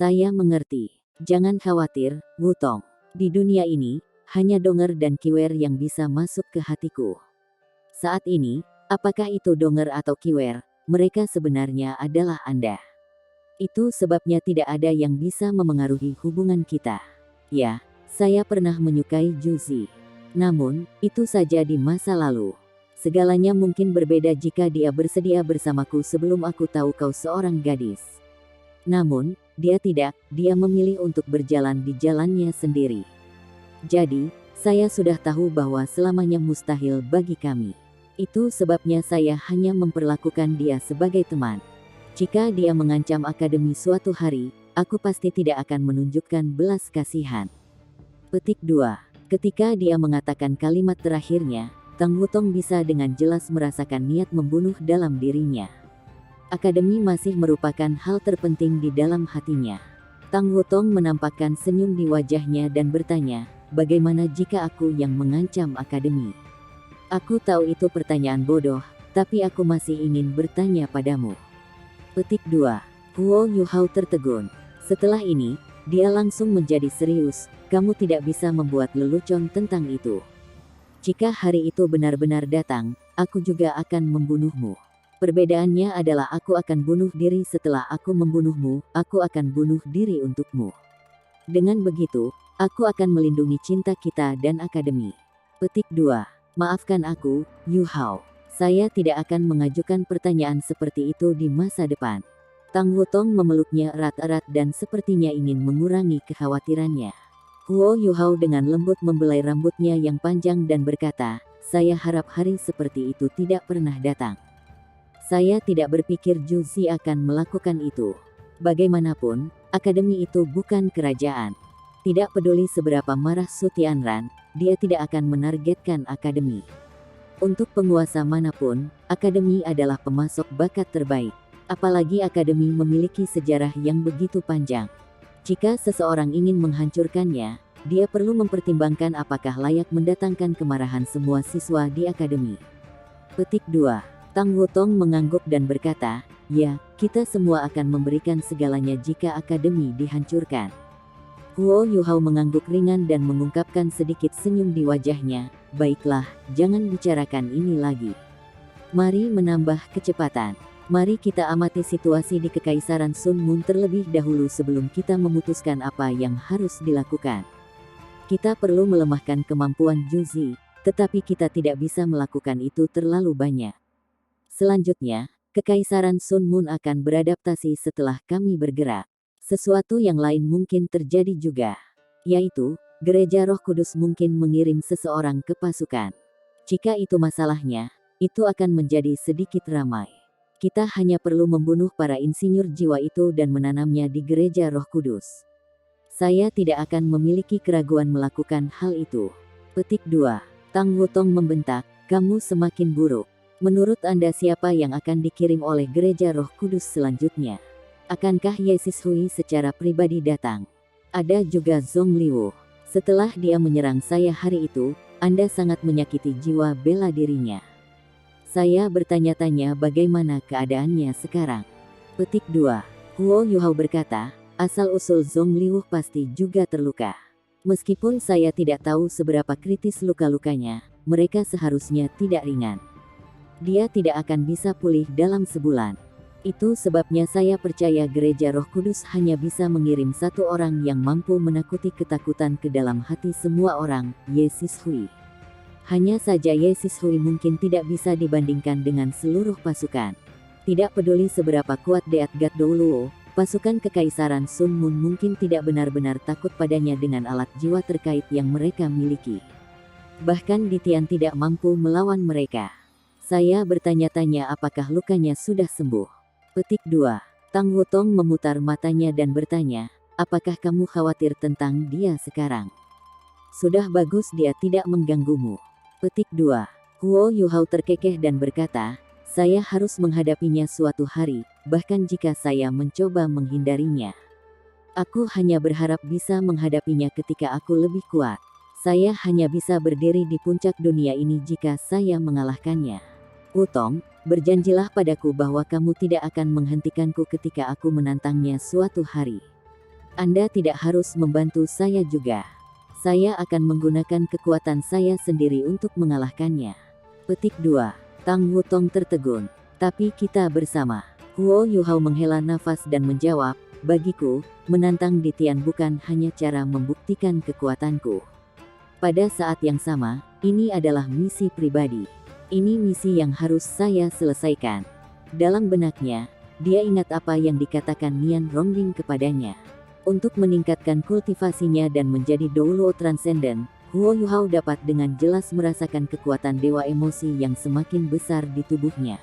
Saya mengerti. Jangan khawatir, Wutong. Di dunia ini, hanya Donger dan Kiwer yang bisa masuk ke hatiku. Saat ini, apakah itu Donger atau Kiwer, mereka sebenarnya adalah Anda. Itu sebabnya tidak ada yang bisa memengaruhi hubungan kita. Ya, saya pernah menyukai Juzi. Namun, itu saja di masa lalu. Segalanya mungkin berbeda jika dia bersedia bersamaku sebelum aku tahu kau seorang gadis. Namun, dia tidak, dia memilih untuk berjalan di jalannya sendiri. Jadi, saya sudah tahu bahwa selamanya mustahil bagi kami. Itu sebabnya saya hanya memperlakukan dia sebagai teman. Jika dia mengancam akademi suatu hari, aku pasti tidak akan menunjukkan belas kasihan. Petik 2. Ketika dia mengatakan kalimat terakhirnya, Tang Wutong bisa dengan jelas merasakan niat membunuh dalam dirinya. Akademi masih merupakan hal terpenting di dalam hatinya. Tang Wutong menampakkan senyum di wajahnya dan bertanya, bagaimana jika aku yang mengancam akademi? Aku tahu itu pertanyaan bodoh, tapi aku masih ingin bertanya padamu. Petik 2. Huo Yuhao tertegun. Setelah ini, dia langsung menjadi serius, kamu tidak bisa membuat lelucon tentang itu. Jika hari itu benar-benar datang, aku juga akan membunuhmu. Perbedaannya adalah aku akan bunuh diri setelah aku membunuhmu, aku akan bunuh diri untukmu. Dengan begitu, aku akan melindungi cinta kita dan akademi. Petik 2. Maafkan aku, Yu Hao. Saya tidak akan mengajukan pertanyaan seperti itu di masa depan. Tang Wutong memeluknya erat-erat dan sepertinya ingin mengurangi kekhawatirannya. Huo Yu Hao dengan lembut membelai rambutnya yang panjang dan berkata, saya harap hari seperti itu tidak pernah datang. Saya tidak berpikir Juzi akan melakukan itu. Bagaimanapun, akademi itu bukan kerajaan. Tidak peduli seberapa marah Su Tianran, dia tidak akan menargetkan akademi. Untuk penguasa manapun, akademi adalah pemasok bakat terbaik. Apalagi akademi memiliki sejarah yang begitu panjang. Jika seseorang ingin menghancurkannya, dia perlu mempertimbangkan apakah layak mendatangkan kemarahan semua siswa di akademi. Petik 2. Tang Wutong mengangguk dan berkata, ya, kita semua akan memberikan segalanya jika akademi dihancurkan. Huo Yuhao mengangguk ringan dan mengungkapkan sedikit senyum di wajahnya, baiklah, jangan bicarakan ini lagi. Mari menambah kecepatan. Mari kita amati situasi di Kekaisaran Sun Moon terlebih dahulu sebelum kita memutuskan apa yang harus dilakukan. Kita perlu melemahkan kemampuan Juzi, tetapi kita tidak bisa melakukan itu terlalu banyak. Selanjutnya, Kekaisaran Sun Moon akan beradaptasi setelah kami bergerak. Sesuatu yang lain mungkin terjadi juga, yaitu, Gereja Roh Kudus mungkin mengirim seseorang ke pasukan. Jika itu masalahnya, itu akan menjadi sedikit ramai. Kita hanya perlu membunuh para insinyur jiwa itu dan menanamnya di Gereja Roh Kudus. Saya tidak akan memiliki keraguan melakukan hal itu. Petik 2. Tang Wutong membentak, kamu semakin buruk. Menurut Anda siapa yang akan dikirim oleh Gereja Roh Kudus selanjutnya? Akankah Ye Sishui secara pribadi datang? Ada juga Zhong Liwu. Setelah dia menyerang saya hari itu, Anda sangat menyakiti jiwa bela dirinya. Saya bertanya-tanya bagaimana keadaannya sekarang. Petik 2. Huo Yuhao berkata, asal-usul Zhong Liwu pasti juga terluka. Meskipun saya tidak tahu seberapa kritis luka-lukanya, mereka seharusnya tidak ringan. Dia tidak akan bisa pulih dalam sebulan. Itu sebabnya saya percaya Gereja Roh Kudus hanya bisa mengirim satu orang yang mampu menakuti ketakutan ke dalam hati semua orang, Ye Sishui. Hanya saja Ye Sishui mungkin tidak bisa dibandingkan dengan seluruh pasukan. Tidak peduli seberapa kuat Deat God Douluo, pasukan Kekaisaran Sun Moon mungkin tidak benar-benar takut padanya dengan alat jiwa terkait yang mereka miliki. Bahkan Ditian tidak mampu melawan mereka. Saya bertanya-tanya apakah lukanya sudah sembuh. Petik 2. Tang Wutong memutar matanya dan bertanya, apakah kamu khawatir tentang dia sekarang? Sudah bagus dia tidak mengganggumu. Petik 2. Huo Yuhao terkekeh dan berkata, saya harus menghadapinya suatu hari, bahkan jika saya mencoba menghindarinya. Aku hanya berharap bisa menghadapinya ketika aku lebih kuat. Saya hanya bisa berdiri di puncak dunia ini jika saya mengalahkannya. Wutong, berjanjilah padaku bahwa kamu tidak akan menghentikanku ketika aku menantangnya suatu hari. Anda tidak harus membantu saya juga. Saya akan menggunakan kekuatan saya sendiri untuk mengalahkannya. Petik 2. Tang Wutong tertegun. Tapi kita bersama. Huo Yuhao menghela nafas dan menjawab, bagiku, menantang Di Tian bukan hanya cara membuktikan kekuatanku. Pada saat yang sama, ini adalah misi pribadi. Ini misi yang harus saya selesaikan. Dalam benaknya, dia ingat apa yang dikatakan Nian Rongbing kepadanya. Untuk meningkatkan kultivasinya dan menjadi Doulo Transcendent, Huo Yuhao dapat dengan jelas merasakan kekuatan dewa emosi yang semakin besar di tubuhnya.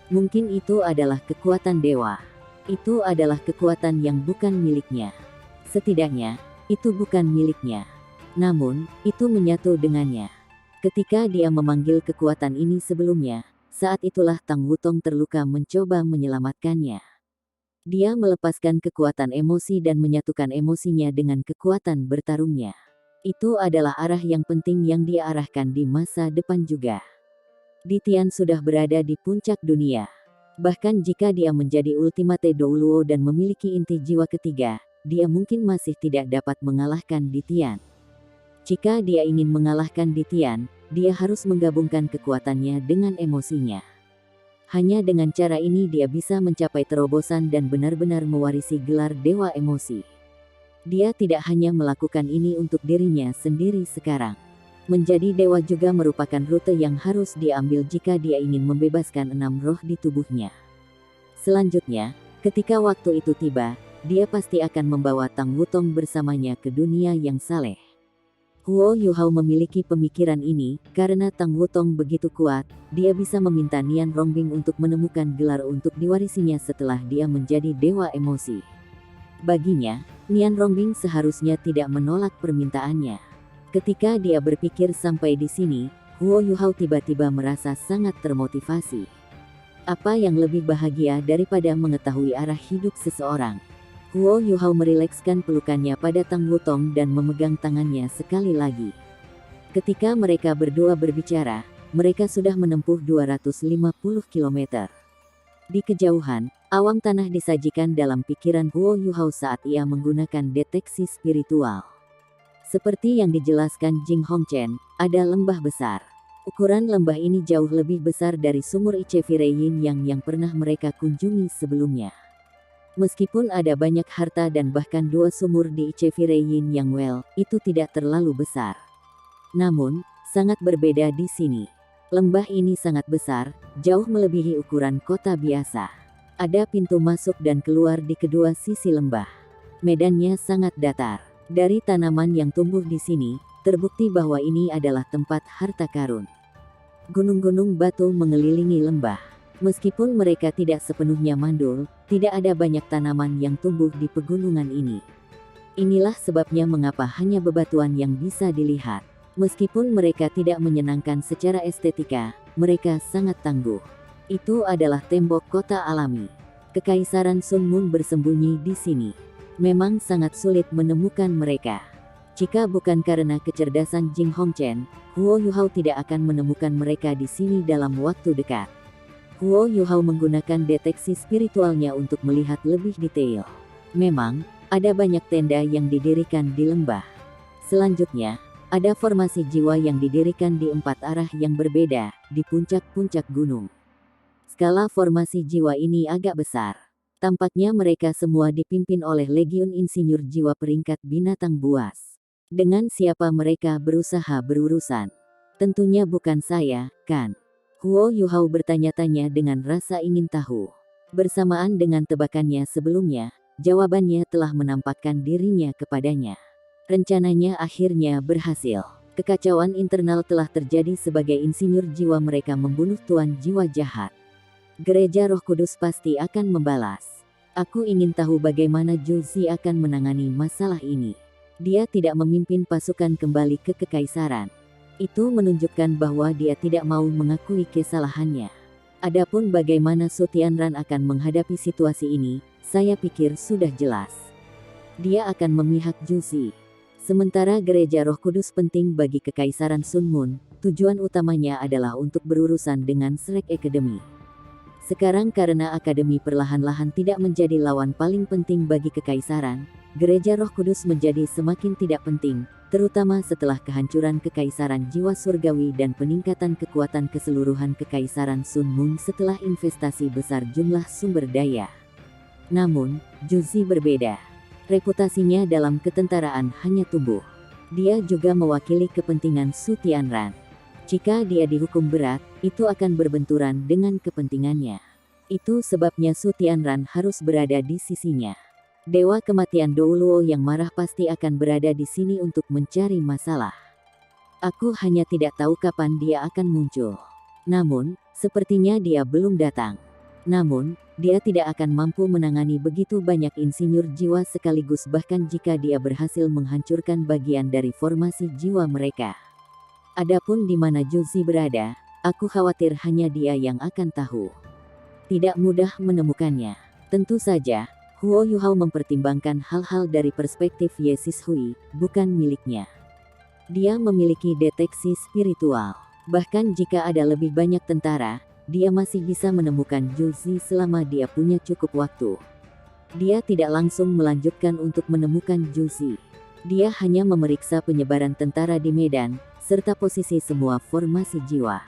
Mungkin itu adalah kekuatan dewa. Itu adalah kekuatan yang bukan miliknya. Setidaknya, itu bukan miliknya. Namun, itu menyatu dengannya. Ketika dia memanggil kekuatan ini sebelumnya, saat itulah Tang Wutong terluka mencoba menyelamatkannya. Dia melepaskan kekuatan emosi dan menyatukan emosinya dengan kekuatan bertarungnya. Itu adalah arah yang penting yang dia arahkan di masa depan juga. Di Tian sudah berada di puncak dunia. Bahkan jika dia menjadi Ultimate Doulo dan memiliki inti jiwa ketiga, dia mungkin masih tidak dapat mengalahkan Di Tian. Jika dia ingin mengalahkan Di Tian, dia harus menggabungkan kekuatannya dengan emosinya. Hanya dengan cara ini dia bisa mencapai terobosan dan benar-benar mewarisi gelar Dewa Emosi. Dia tidak hanya melakukan ini untuk dirinya sendiri sekarang. Menjadi dewa juga merupakan rute yang harus diambil jika dia ingin membebaskan 6 roh di tubuhnya. Selanjutnya, ketika waktu itu tiba, dia pasti akan membawa Tang Wutong bersamanya ke dunia yang saleh. Huo Yuhao memiliki pemikiran ini, karena Tang Wutong begitu kuat, dia bisa meminta Nian Rongbing untuk menemukan gelar untuk diwarisinya setelah dia menjadi dewa emosi. Baginya, Nian Rongbing seharusnya tidak menolak permintaannya. Ketika dia berpikir sampai di sini, Huo Yuhao tiba-tiba merasa sangat termotivasi. Apa yang lebih bahagia daripada mengetahui arah hidup seseorang? Huo Yuhao merilekskan pelukannya pada Tang Wutong dan memegang tangannya sekali lagi. Ketika mereka berdua berbicara, mereka sudah menempuh 250 km. Di kejauhan, awam tanah disajikan dalam pikiran Huo Yuhao saat ia menggunakan deteksi spiritual. Seperti yang dijelaskan Jing Hongchen, ada lembah besar. Ukuran lembah ini jauh lebih besar dari sumur Ichefire Yin yang pernah mereka kunjungi sebelumnya. Meskipun ada banyak harta dan bahkan 2 sumur di Ichefire Yin Yang Well, itu tidak terlalu besar. Namun, sangat berbeda di sini. Lembah ini sangat besar, jauh melebihi ukuran kota biasa. Ada pintu masuk dan keluar di kedua sisi lembah. Medannya sangat datar. Dari tanaman yang tumbuh di sini, terbukti bahwa ini adalah tempat harta karun. Gunung-gunung batu mengelilingi lembah. Meskipun mereka tidak sepenuhnya mandul, tidak ada banyak tanaman yang tumbuh di pegunungan ini. Inilah sebabnya mengapa hanya bebatuan yang bisa dilihat. Meskipun mereka tidak menyenangkan secara estetika, mereka sangat tangguh. Itu adalah tembok kota alami. Kekaisaran Sun Moon bersembunyi di sini. Memang sangat sulit menemukan mereka. Jika bukan karena kecerdasan Jing Hongchen, Huo Yuhao tidak akan menemukan mereka di sini dalam waktu dekat. Huo Yuhao menggunakan deteksi spiritualnya untuk melihat lebih detail. Memang, ada banyak tenda yang didirikan di lembah. Selanjutnya, ada formasi jiwa yang didirikan di 4 arah yang berbeda, di puncak-puncak gunung. Skala formasi jiwa ini agak besar. Tampaknya mereka semua dipimpin oleh Legiun Insinyur Jiwa peringkat binatang buas. Dengan siapa mereka berusaha berurusan? Tentunya bukan saya, kan? Huo Yuhao bertanya-tanya dengan rasa ingin tahu. Bersamaan dengan tebakannya sebelumnya, jawabannya telah menampakkan dirinya kepadanya. Rencananya akhirnya berhasil. Kekacauan internal telah terjadi sebagai insinyur jiwa mereka membunuh Tuan Jiwa Jahat. Gereja Roh Kudus pasti akan membalas. Aku ingin tahu bagaimana Zhu Zi akan menangani masalah ini. Dia tidak memimpin pasukan kembali ke kekaisaran. Itu menunjukkan bahwa dia tidak mau mengakui kesalahannya. Adapun bagaimana Su Tianran akan menghadapi situasi ini, saya pikir sudah jelas. Dia akan memihak Zhu Zi. Sementara Gereja Roh Kudus penting bagi kekaisaran Sun Moon, tujuan utamanya adalah untuk berurusan dengan Shrek Academy. Sekarang karena akademi perlahan-lahan tidak menjadi lawan paling penting bagi kekaisaran, gereja Roh Kudus menjadi semakin tidak penting, terutama setelah kehancuran kekaisaran jiwa surgawi dan peningkatan kekuatan keseluruhan kekaisaran Sun Moon setelah investasi besar jumlah sumber daya. Namun, Juzi berbeda. Reputasinya dalam ketentaraan hanya tumbuh. Dia juga mewakili kepentingan Su Tianran. Jika dia dihukum berat, itu akan berbenturan dengan kepentingannya. Itu sebabnya Su Tianran harus berada di sisinya. Dewa kematian Douluo yang marah pasti akan berada di sini untuk mencari masalah. Aku hanya tidak tahu kapan dia akan muncul. Namun, sepertinya dia belum datang. Namun, dia tidak akan mampu menangani begitu banyak insinyur jiwa sekaligus bahkan jika dia berhasil menghancurkan bagian dari formasi jiwa mereka. Adapun di mana Juzi berada, aku khawatir hanya dia yang akan tahu. Tidak mudah menemukannya. Tentu saja, Huo Yuhao mempertimbangkan hal-hal dari perspektif Ye Sishui, bukan miliknya. Dia memiliki deteksi spiritual. Bahkan jika ada lebih banyak tentara, dia masih bisa menemukan Juzi selama dia punya cukup waktu. Dia tidak langsung melanjutkan untuk menemukan Juzi. Dia hanya memeriksa penyebaran tentara di medan, serta posisi semua formasi jiwa.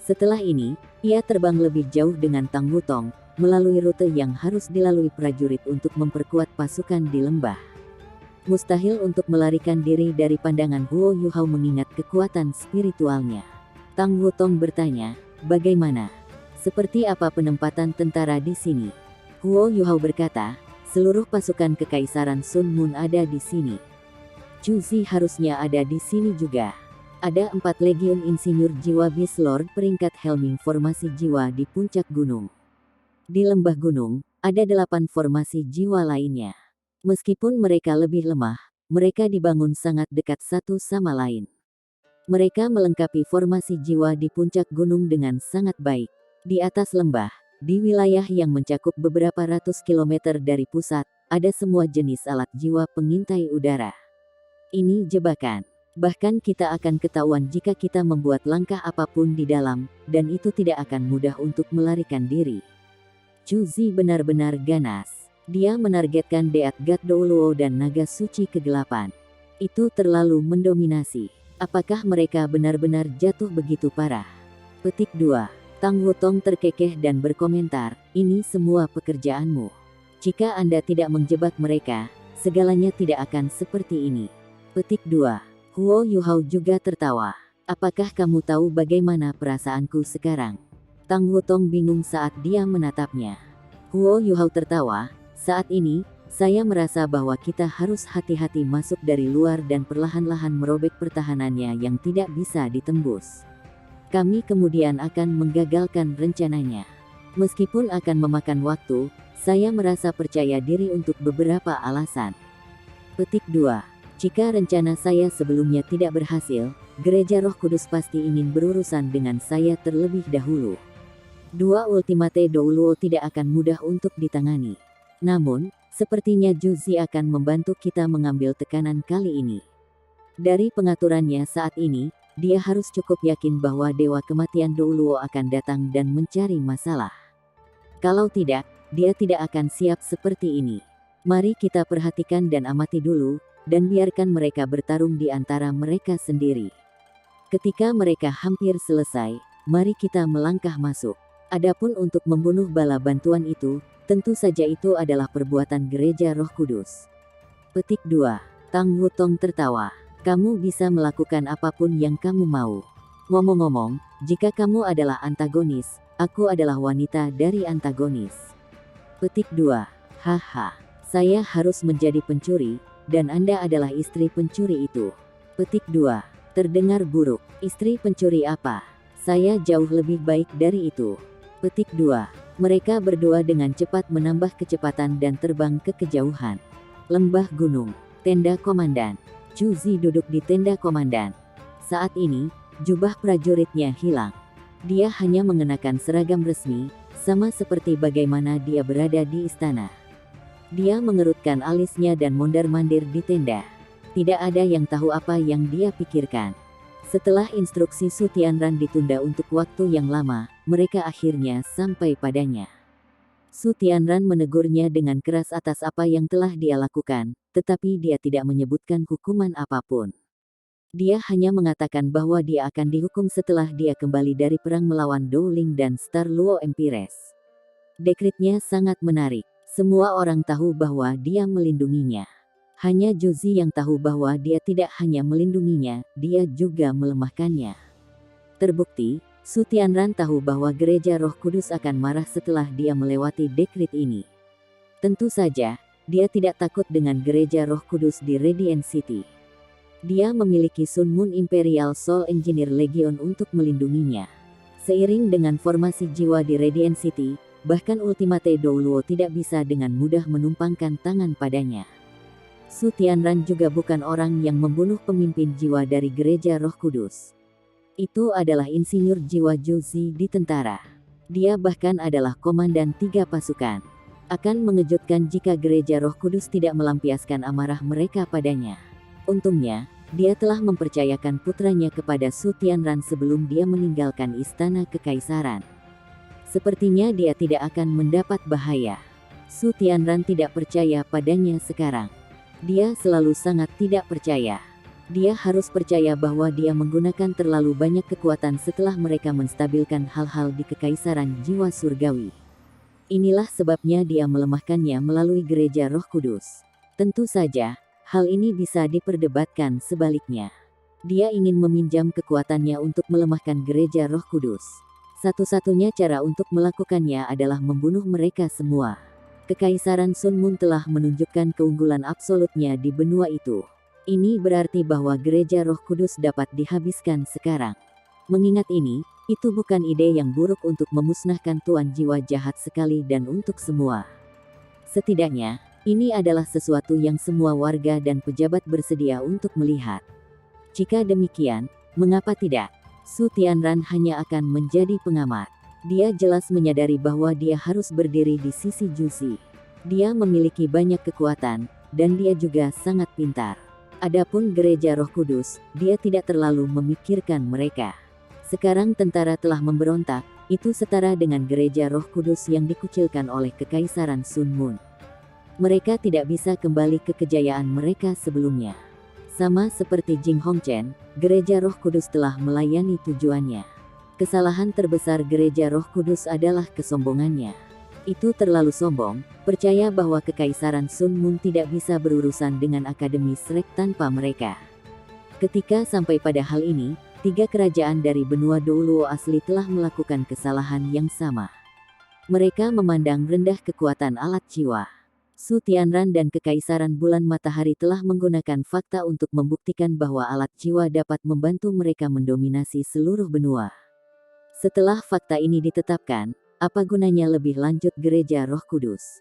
Setelah ini, ia terbang lebih jauh dengan Tang Wutong, melalui rute yang harus dilalui prajurit untuk memperkuat pasukan di lembah. Mustahil untuk melarikan diri dari pandangan Huo Yuhao mengingat kekuatan spiritualnya. Tang Wutong bertanya, bagaimana? Seperti apa penempatan tentara di sini? Huo Yuhao berkata, seluruh pasukan kekaisaran Sun Moon ada di sini. Juzi harusnya ada di sini juga. Ada 4 legiun insinyur jiwa Beast Lord peringkat Helming formasi jiwa di puncak gunung. Di lembah gunung, ada 8 formasi jiwa lainnya. Meskipun mereka lebih lemah, mereka dibangun sangat dekat satu sama lain. Mereka melengkapi formasi jiwa di puncak gunung dengan sangat baik. Di atas lembah, di wilayah yang mencakup beberapa ratus kilometer dari pusat, ada semua jenis alat jiwa pengintai udara. Ini jebakan. Bahkan kita akan ketahuan jika kita membuat langkah apapun di dalam, dan itu tidak akan mudah untuk melarikan diri. Juzi benar-benar ganas. Dia menargetkan Deat God Douluo dan naga suci kegelapan. Itu terlalu mendominasi. Apakah mereka benar-benar jatuh begitu parah? Petik 2. Tang Wutong terkekeh dan berkomentar, ini semua pekerjaanmu. Jika Anda tidak menjebak mereka, segalanya tidak akan seperti ini. Petik 2. Huo Yuhao juga tertawa. Apakah kamu tahu bagaimana perasaanku sekarang? Tang Wutong bingung saat dia menatapnya. Huo Yuhao tertawa, saat ini, saya merasa bahwa kita harus hati-hati masuk dari luar dan perlahan-lahan merobek pertahanannya yang tidak bisa ditembus. Kami kemudian akan menggagalkan rencananya. Meskipun akan memakan waktu, saya merasa percaya diri untuk beberapa alasan. Petik 2. Jika rencana saya sebelumnya tidak berhasil, Gereja Roh Kudus pasti ingin berurusan dengan saya terlebih dahulu. 2 Ultimate Douluo tidak akan mudah untuk ditangani. Namun, sepertinya Juzi akan membantu kita mengambil tekanan kali ini. Dari pengaturannya saat ini, dia harus cukup yakin bahwa Dewa Kematian Douluo akan datang dan mencari masalah. Kalau tidak, dia tidak akan siap seperti ini. Mari kita perhatikan dan amati dulu, dan biarkan mereka bertarung di antara mereka sendiri. Ketika mereka hampir selesai, mari kita melangkah masuk. Adapun untuk membunuh bala bantuan itu, tentu saja itu adalah perbuatan Gereja Roh Kudus. Petik 2. Tang Wutong tertawa. Kamu bisa melakukan apapun yang kamu mau. Ngomong-ngomong, jika kamu adalah antagonis, aku adalah wanita dari antagonis. Petik 2. Haha. Saya harus menjadi pencuri, dan Anda adalah istri pencuri itu. Petik 2. Terdengar buruk. Istri pencuri apa? Saya jauh lebih baik dari itu. Petik 2. Mereka berdua dengan cepat menambah kecepatan dan terbang ke kejauhan. Lembah gunung. Tenda komandan. Juzi duduk di tenda komandan. Saat ini, jubah prajuritnya hilang. Dia hanya mengenakan seragam resmi, sama seperti bagaimana dia berada di istana. Dia mengerutkan alisnya dan mondar-mandir di tenda. Tidak ada yang tahu apa yang dia pikirkan. Setelah instruksi Su Tianran ditunda untuk waktu yang lama, mereka akhirnya sampai padanya. Su Tianran menegurnya dengan keras atas apa yang telah dia lakukan, tetapi dia tidak menyebutkan hukuman apapun. Dia hanya mengatakan bahwa dia akan dihukum setelah dia kembali dari perang melawan Dou Ling dan Star Luo Empires. Dekretnya sangat menarik. Semua orang tahu bahwa dia melindunginya. Hanya Juzi yang tahu bahwa dia tidak hanya melindunginya, dia juga melemahkannya. Terbukti, Su Tianran tahu bahwa Gereja Roh Kudus akan marah setelah dia melewati dekret ini. Tentu saja, dia tidak takut dengan Gereja Roh Kudus di Radiant City. Dia memiliki Sun Moon Imperial Soul Engineer Legion untuk melindunginya. Seiring dengan formasi jiwa di Radiant City, bahkan Ultimate Dou Luo tidak bisa dengan mudah menumpangkan tangan padanya. Su Tianran juga bukan orang yang membunuh pemimpin jiwa dari Gereja Roh Kudus. Itu adalah insinyur jiwa Juzi di tentara. Dia bahkan adalah komandan 3 pasukan. Akan mengejutkan jika Gereja Roh Kudus tidak melampiaskan amarah mereka padanya. Untungnya, dia telah mempercayakan putranya kepada Su Tianran sebelum dia meninggalkan istana kekaisaran. Sepertinya dia tidak akan mendapat bahaya. Su Tianran tidak percaya padanya sekarang. Dia selalu sangat tidak percaya. Dia harus percaya bahwa dia menggunakan terlalu banyak kekuatan setelah mereka menstabilkan hal-hal di kekaisaran jiwa surgawi. Inilah sebabnya dia melemahkannya melalui Gereja Roh Kudus. Tentu saja, hal ini bisa diperdebatkan sebaliknya. Dia ingin meminjam kekuatannya untuk melemahkan Gereja Roh Kudus. Satu-satunya cara untuk melakukannya adalah membunuh mereka semua. Kekaisaran Sun Moon telah menunjukkan keunggulan absolutnya di benua itu. Ini berarti bahwa Gereja Roh Kudus dapat dihabiskan sekarang. Mengingat ini, itu bukan ide yang buruk untuk memusnahkan tuan jiwa jahat sekali dan untuk semua. Setidaknya, ini adalah sesuatu yang semua warga dan pejabat bersedia untuk melihat. Jika demikian, mengapa tidak? Su Tianran hanya akan menjadi pengamat. Dia jelas menyadari bahwa dia harus berdiri di sisi Juzi. Dia memiliki banyak kekuatan, dan dia juga sangat pintar. Adapun Gereja Roh Kudus, dia tidak terlalu memikirkan mereka. Sekarang tentara telah memberontak, itu setara dengan Gereja Roh Kudus yang dikucilkan oleh Kekaisaran Sun Moon. Mereka tidak bisa kembali ke kejayaan mereka sebelumnya. Sama seperti Jing Hongchen, Gereja Roh Kudus telah melayani tujuannya. Kesalahan terbesar Gereja Roh Kudus adalah kesombongannya. Itu terlalu sombong, percaya bahwa Kekaisaran Sun Moon tidak bisa berurusan dengan Akademi Shrek tanpa mereka. Ketika sampai pada hal ini, 3 kerajaan dari benua Dou Luo asli telah melakukan kesalahan yang sama. Mereka memandang rendah kekuatan alat jiwa. Su Tianran dan Kekaisaran Bulan Matahari telah menggunakan fakta untuk membuktikan bahwa alat jiwa dapat membantu mereka mendominasi seluruh benua. Setelah fakta ini ditetapkan, apa gunanya lebih lanjut Gereja Roh Kudus?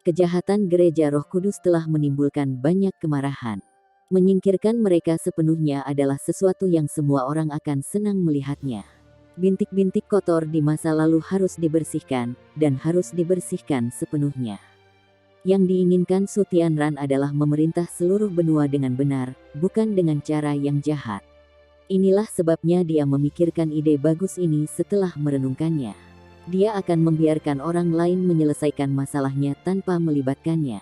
Kejahatan Gereja Roh Kudus telah menimbulkan banyak kemarahan. Menyingkirkan mereka sepenuhnya adalah sesuatu yang semua orang akan senang melihatnya. Bintik-bintik kotor di masa lalu harus dibersihkan, dan harus dibersihkan sepenuhnya. Yang diinginkan Su Tianran adalah memerintah seluruh benua dengan benar, bukan dengan cara yang jahat. Inilah sebabnya dia memikirkan ide bagus ini setelah merenungkannya. Dia akan membiarkan orang lain menyelesaikan masalahnya tanpa melibatkannya.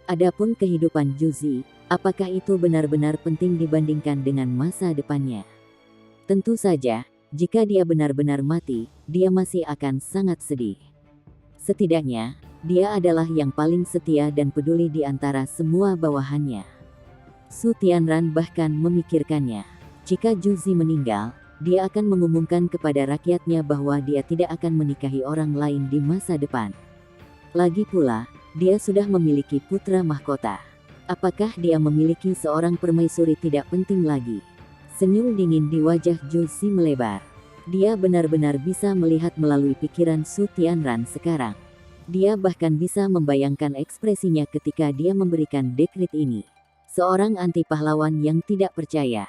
Adapun kehidupan Juzi, apakah itu benar-benar penting dibandingkan dengan masa depannya? Tentu saja, jika dia benar-benar mati, dia masih akan sangat sedih. Setidaknya, dia adalah yang paling setia dan peduli di antara semua bawahannya. Su Tianran bahkan memikirkannya. Jika Juzi meninggal, dia akan mengumumkan kepada rakyatnya bahwa dia tidak akan menikahi orang lain di masa depan. Lagi pula, dia sudah memiliki putra mahkota. Apakah dia memiliki seorang permaisuri tidak penting lagi? Senyum dingin di wajah Juzi melebar. Dia benar-benar bisa melihat melalui pikiran Su Tianran sekarang. Dia bahkan bisa membayangkan ekspresinya ketika dia memberikan dekret ini. Seorang anti pahlawan yang tidak percaya.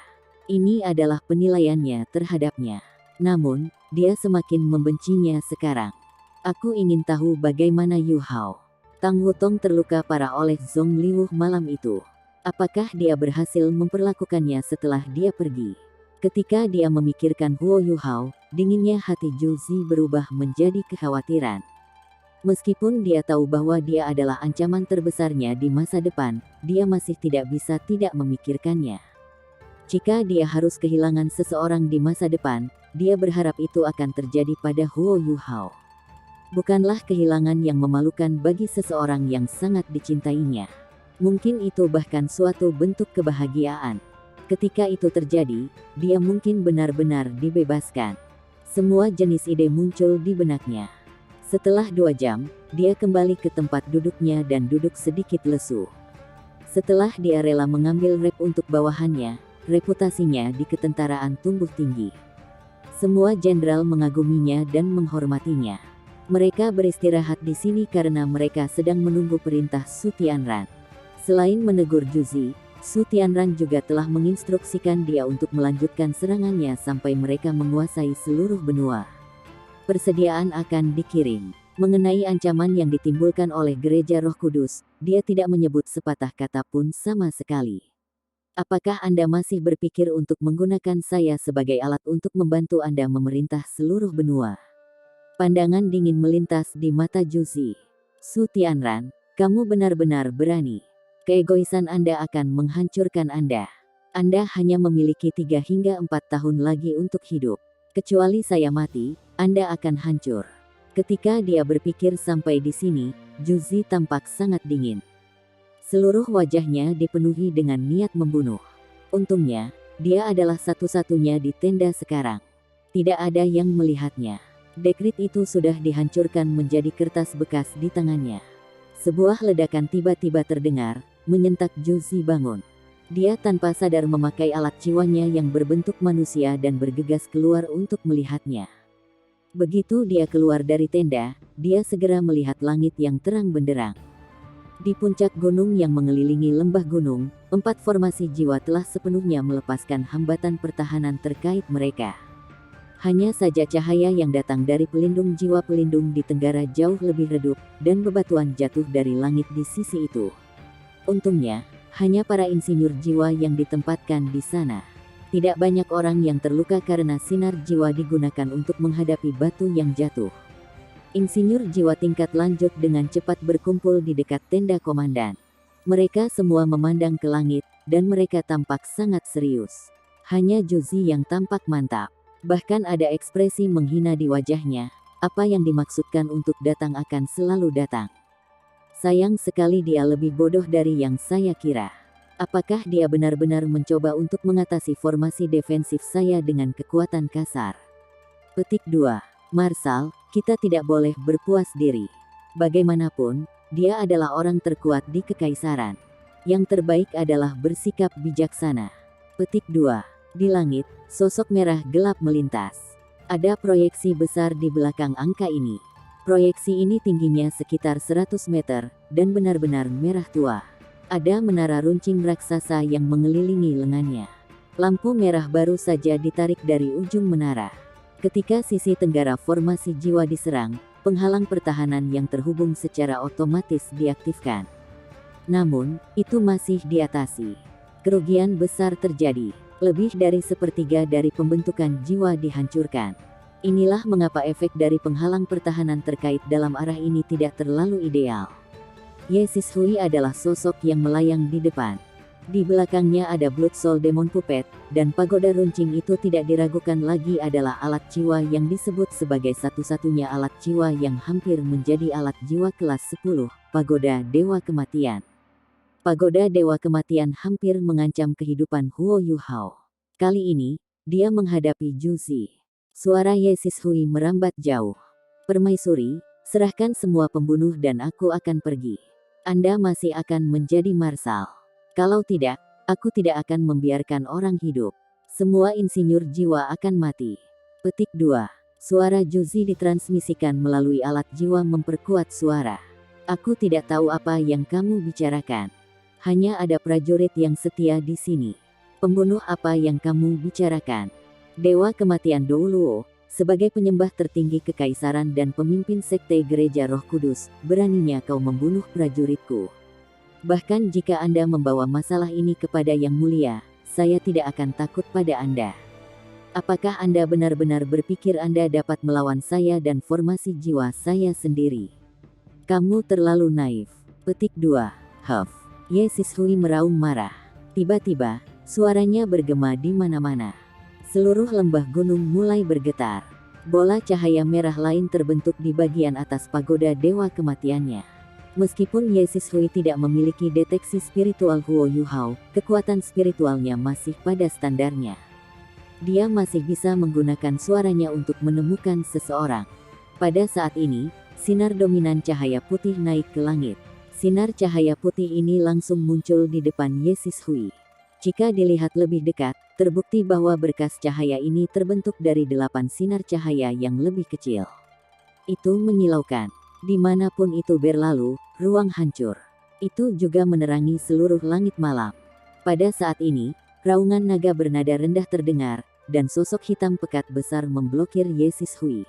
Ini adalah penilaiannya terhadapnya. Namun, dia semakin membencinya sekarang. Aku ingin tahu bagaimana Yu Hao. Tang Wutong terluka parah oleh Zhong Liwu malam itu. Apakah dia berhasil memperlakukannya setelah dia pergi? Ketika dia memikirkan Huo Yu Hao, dinginnya hati Juzi berubah menjadi kekhawatiran. Meskipun dia tahu bahwa dia adalah ancaman terbesarnya di masa depan, dia masih tidak bisa tidak memikirkannya. Jika dia harus kehilangan seseorang di masa depan, dia berharap itu akan terjadi pada Huo Yuhao. Bukanlah kehilangan yang memalukan bagi seseorang yang sangat dicintainya. Mungkin itu bahkan suatu bentuk kebahagiaan. Ketika itu terjadi, dia mungkin benar-benar dibebaskan. Semua jenis ide muncul di benaknya. Setelah 2 jam, dia kembali ke tempat duduknya dan duduk sedikit lesu. Setelah dia rela mengambil rep untuk bawahannya, reputasinya di ketentaraan tumbuh tinggi. Semua jenderal mengaguminya dan menghormatinya. Mereka beristirahat di sini karena mereka sedang menunggu perintah Su Tianran. Selain menegur Juzi, Su Tianran juga telah menginstruksikan dia untuk melanjutkan serangannya sampai mereka menguasai seluruh benua. Persediaan akan dikirim. Mengenai ancaman yang ditimbulkan oleh Gereja Roh Kudus, dia tidak menyebut sepatah kata pun sama sekali. Apakah Anda masih berpikir untuk menggunakan saya sebagai alat untuk membantu Anda memerintah seluruh benua? Pandangan dingin melintas di mata Juzi. Su Tianran, kamu benar-benar berani. Keegoisan Anda akan menghancurkan Anda. Anda hanya memiliki 3 hingga 4 tahun lagi untuk hidup. Kecuali saya mati, Anda akan hancur. Ketika dia berpikir sampai di sini, Juzi tampak sangat dingin. Seluruh wajahnya dipenuhi dengan niat membunuh. Untungnya, dia adalah satu-satunya di tenda sekarang. Tidak ada yang melihatnya. Dekrit itu sudah dihancurkan menjadi kertas bekas di tangannya. Sebuah ledakan tiba-tiba terdengar, menyentak Juzi bangun. Dia tanpa sadar memakai alat ciwanya yang berbentuk manusia dan bergegas keluar untuk melihatnya. Begitu dia keluar dari tenda, dia segera melihat langit yang terang benderang. Di puncak gunung yang mengelilingi lembah gunung, 4 formasi jiwa telah sepenuhnya melepaskan hambatan pertahanan terkait mereka. Hanya saja cahaya yang datang dari pelindung jiwa pelindung di tenggara jauh lebih redup, dan bebatuan jatuh dari langit di sisi itu. Untungnya, hanya para insinyur jiwa yang ditempatkan di sana. Tidak banyak orang yang terluka karena sinar jiwa digunakan untuk menghadapi batu yang jatuh. Insinyur jiwa tingkat lanjut dengan cepat berkumpul di dekat tenda komandan. Mereka semua memandang ke langit, dan mereka tampak sangat serius. Hanya Juzi yang tampak mantap. Bahkan ada ekspresi menghina di wajahnya. Apa yang dimaksudkan untuk datang akan selalu datang. Sayang sekali dia lebih bodoh dari yang saya kira. Apakah dia benar-benar mencoba untuk mengatasi formasi defensif saya dengan kekuatan kasar? Petik 2. Marshal, kita tidak boleh berpuas diri. Bagaimanapun, dia adalah orang terkuat di kekaisaran. Yang terbaik adalah bersikap bijaksana. Petik 2. Di langit, sosok merah gelap melintas. Ada proyeksi besar di belakang angka ini. Proyeksi ini tingginya sekitar 100 meter, dan benar-benar merah tua. Ada menara runcing raksasa yang mengelilingi lengannya. Lampu merah baru saja ditarik dari ujung menara. Ketika sisi tenggara formasi jiwa diserang, penghalang pertahanan yang terhubung secara otomatis diaktifkan. Namun, itu masih diatasi. Kerugian besar terjadi. Lebih dari sepertiga dari pembentukan jiwa dihancurkan. Inilah mengapa efek dari penghalang pertahanan terkait dalam arah ini tidak terlalu ideal. Ye Sishui adalah sosok yang melayang di depan. Di belakangnya ada Blood Soul Demon Puppet, dan pagoda runcing itu tidak diragukan lagi adalah alat jiwa yang disebut sebagai satu-satunya alat jiwa yang hampir menjadi alat jiwa kelas 10, Pagoda Dewa Kematian. Pagoda Dewa Kematian hampir mengancam kehidupan Huo Yuhao. Kali ini, dia menghadapi Juzi. Suara Ye Sishui merambat jauh. Permaisuri, serahkan semua pembunuh dan aku akan pergi. Anda masih akan menjadi marshal. Kalau tidak, aku tidak akan membiarkan orang hidup. Semua insinyur jiwa akan mati. Petik 2. Suara Juzi ditransmisikan melalui alat jiwa memperkuat suara. Aku tidak tahu apa yang kamu bicarakan. Hanya ada prajurit yang setia di sini. Pembunuh apa yang kamu bicarakan? Dewa Kematian Douluo, sebagai penyembah tertinggi kekaisaran dan pemimpin sekte Gereja Roh Kudus, beraninya kau membunuh prajuritku. Bahkan jika Anda membawa masalah ini kepada Yang Mulia, saya tidak akan takut pada Anda. Apakah Anda benar-benar berpikir Anda dapat melawan saya dan formasi jiwa saya sendiri? Kamu terlalu naif. Petik 2. Huff. Ye Sishui meraung marah. Tiba-tiba, suaranya bergema di mana-mana. Seluruh lembah gunung mulai bergetar. Bola cahaya merah lain terbentuk di bagian atas pagoda dewa kematiannya. Meskipun Ye Sishui tidak memiliki deteksi spiritual Huo Yuhao, kekuatan spiritualnya masih pada standarnya. Dia masih bisa menggunakan suaranya untuk menemukan seseorang. Pada saat ini, sinar dominan cahaya putih naik ke langit. Sinar cahaya putih ini langsung muncul di depan Ye Sishui. Jika dilihat lebih dekat, terbukti bahwa berkas cahaya ini terbentuk dari 8 sinar cahaya yang lebih kecil. Itu menyilaukan. Dimanapun itu berlalu, ruang hancur. Itu juga menerangi seluruh langit malam. Pada saat ini, raungan naga bernada rendah terdengar, dan sosok hitam pekat besar memblokir Ye Sishui.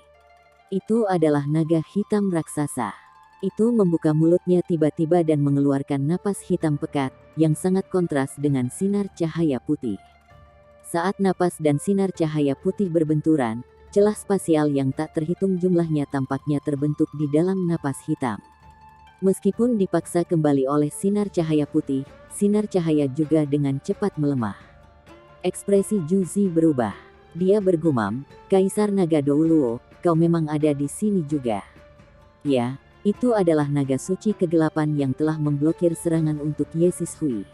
Itu adalah naga hitam raksasa. Itu membuka mulutnya tiba-tiba dan mengeluarkan napas hitam pekat, yang sangat kontras dengan sinar cahaya putih. Saat napas dan sinar cahaya putih berbenturan, celah spasial yang tak terhitung jumlahnya tampaknya terbentuk di dalam napas hitam. Meskipun dipaksa kembali oleh sinar cahaya putih, sinar cahaya juga dengan cepat melemah. Ekspresi Juzi berubah. Dia bergumam, "Kaisar Naga Douluo, kau memang ada di sini juga." Ya, itu adalah naga suci kegelapan yang telah memblokir serangan untuk Ye Sishui.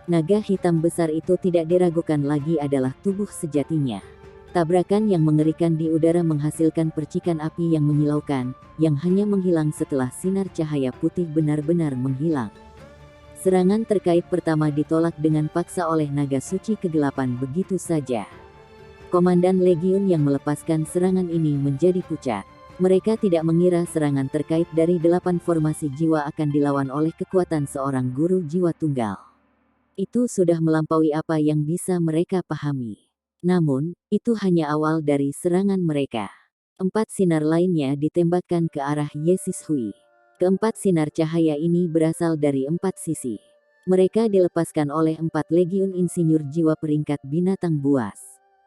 Naga hitam besar itu tidak diragukan lagi adalah tubuh sejatinya. Tabrakan yang mengerikan di udara menghasilkan percikan api yang menyilaukan, yang hanya menghilang setelah sinar cahaya putih benar-benar menghilang. Serangan terkait pertama ditolak dengan paksa oleh naga suci kegelapan begitu saja. Komandan Legiun yang melepaskan serangan ini menjadi pucat. Mereka tidak mengira serangan terkait dari 8 formasi jiwa akan dilawan oleh kekuatan seorang guru jiwa tunggal. Itu sudah melampaui apa yang bisa mereka pahami. Namun, itu hanya awal dari serangan mereka. 4 sinar lainnya ditembakkan ke arah Ye Sishui. Keempat sinar cahaya ini berasal dari 4 sisi. Mereka dilepaskan oleh 4 legiun insinyur jiwa peringkat binatang buas.